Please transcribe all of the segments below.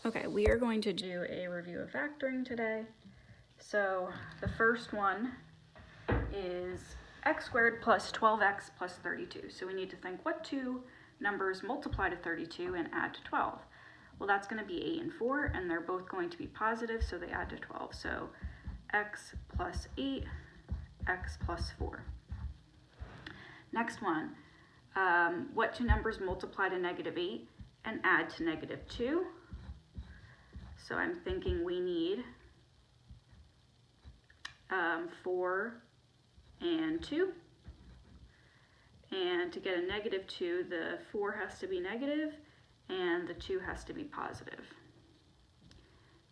Okay, we are going to do a review of factoring today. So the first one is x squared plus 12x plus 32. So we need to think what two numbers multiply to 32 and add to 12. Well, that's going to be 8 and 4, and they're both going to be positive, so they add to 12. So x plus 8, x plus 4. Next one, what two numbers multiply to negative 8 and add to negative 2? So I'm thinking we need 4 and 2. And to get a negative 2, the 4 has to be negative and the 2 has to be positive.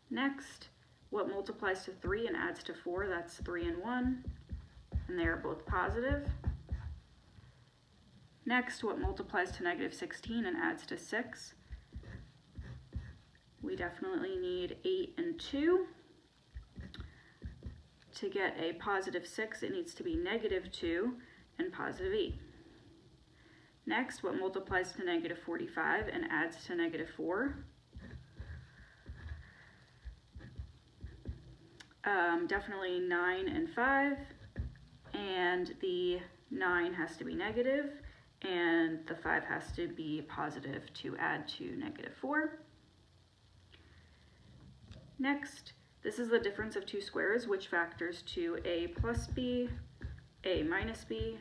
Next, what multiplies to 3 and adds to 4? That's 3 and 1, and they are both positive. Next, what multiplies to negative 16 and adds to 6? We definitely need 8 and 2. To get a positive 6, it needs to be negative 2 and positive 8. Next, what multiplies to negative 45 and adds to negative 4? Definitely 9 and 5, and the 9 has to be negative, and the 5 has to be positive to add to negative 4. Next, this is the difference of two squares, which factors to a plus b, a minus b.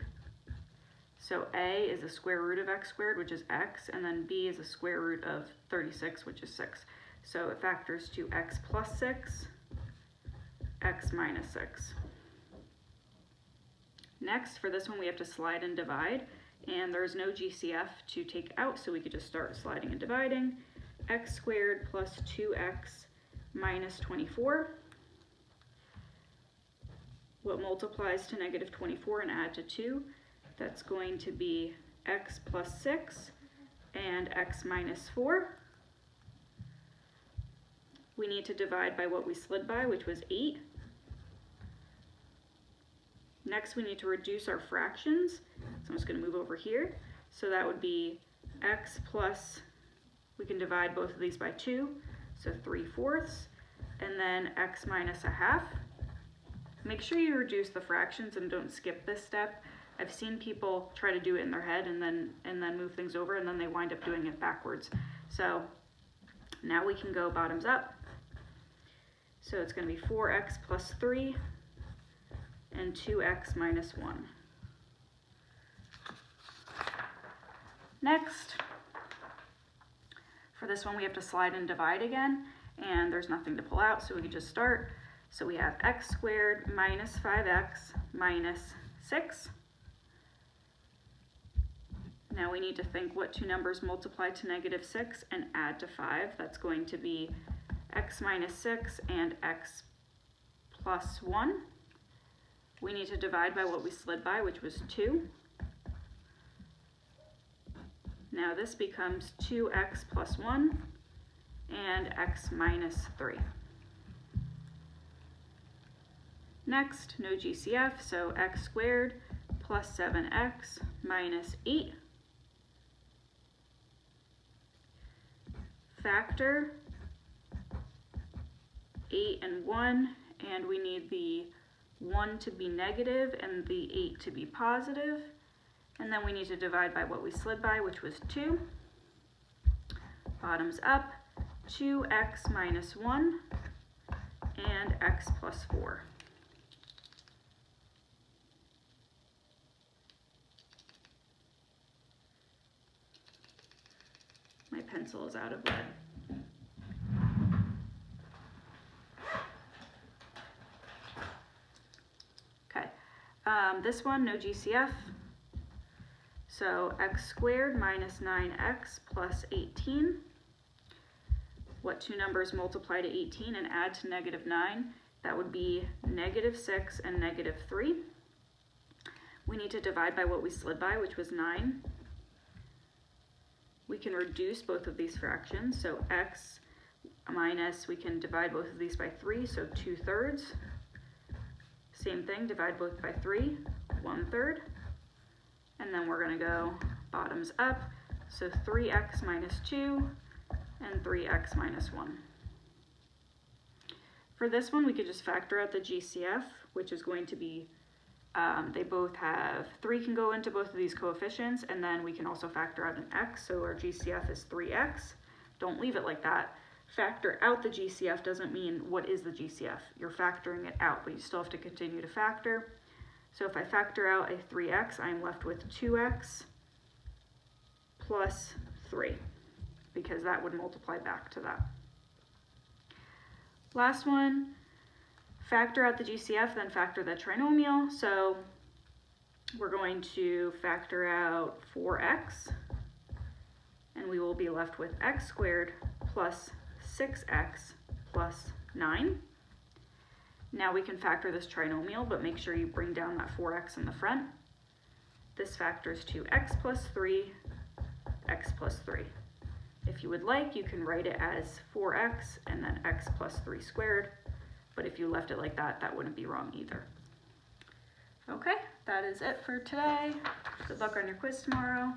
So a is the square root of x squared, which is x, and then b is the square root of 36, which is 6. So it factors to x plus 6, x minus 6. Next, for this one, we have to slide and divide, and there's no GCF to take out, so we could just start sliding and dividing. X squared plus 2x minus 24. What multiplies to negative 24 and add to 2? That's going to be x plus 6 and x minus 4. We need to divide by what we slid by, which was 8. Next, we need to reduce our fractions. So I'm just going to move over here. So that would be x plus, we can divide both of these by 2, so 3/4, and then x minus 1/2. Make sure you reduce the fractions and don't skip this step. I've seen people try to do it in their head and then move things over, and then they wind up doing it backwards. So now we can go bottoms up. So it's going to be 4x plus 3 and 2x minus 1. Next, for this one we have to slide and divide again, and there's nothing to pull out, so we can just start. So we have x squared minus 5x minus 6. Now we need to think what two numbers multiply to negative 6 and add to 5. That's going to be x minus 6 and x plus 1. We need to divide by what we slid by, which was 2. Now this becomes 2x plus 1 and x minus 3. Next, no GCF, so x squared plus 7x minus 8. Factor 8 and 1, and we need the 1 to be negative and the 8 to be positive. And then we need to divide by what we slid by, which was 2. Bottoms up, 2x minus 1 and x plus 4. My pencil is out of lead. Okay, this one, no GCF. So x squared minus 9x plus 18. What two numbers multiply to 18 and add to negative 9? That would be negative 6 and negative 3. We need to divide by what we slid by, which was 9. We can reduce both of these fractions, so x minus, we can divide both of these by 3, so 2/3. Same thing, divide both by 3, 1/3. And then we're going to go bottoms up, so 3x minus 2, and 3x minus 1. For this one, we could just factor out the GCF, which is going to be, they both have, 3 can go into both of these coefficients, and then we can also factor out an x, so our GCF is 3x. Don't leave it like that. Factor out the GCF doesn't mean what is the GCF. You're factoring it out, but you still have to continue to factor. So if I factor out a 3x, I'm left with 2x plus 3, because that would multiply back to that. Last one, factor out the GCF, then factor the trinomial. So we're going to factor out 4x, and we will be left with x squared plus 6x plus 9. Now we can factor this trinomial, but make sure you bring down that 4x in the front. This factors to x plus 3, x plus 3. If you would like, you can write it as 4x and then x plus 3 squared, but if you left it like that, that wouldn't be wrong either. Okay, that is it for today. Good luck on your quiz tomorrow.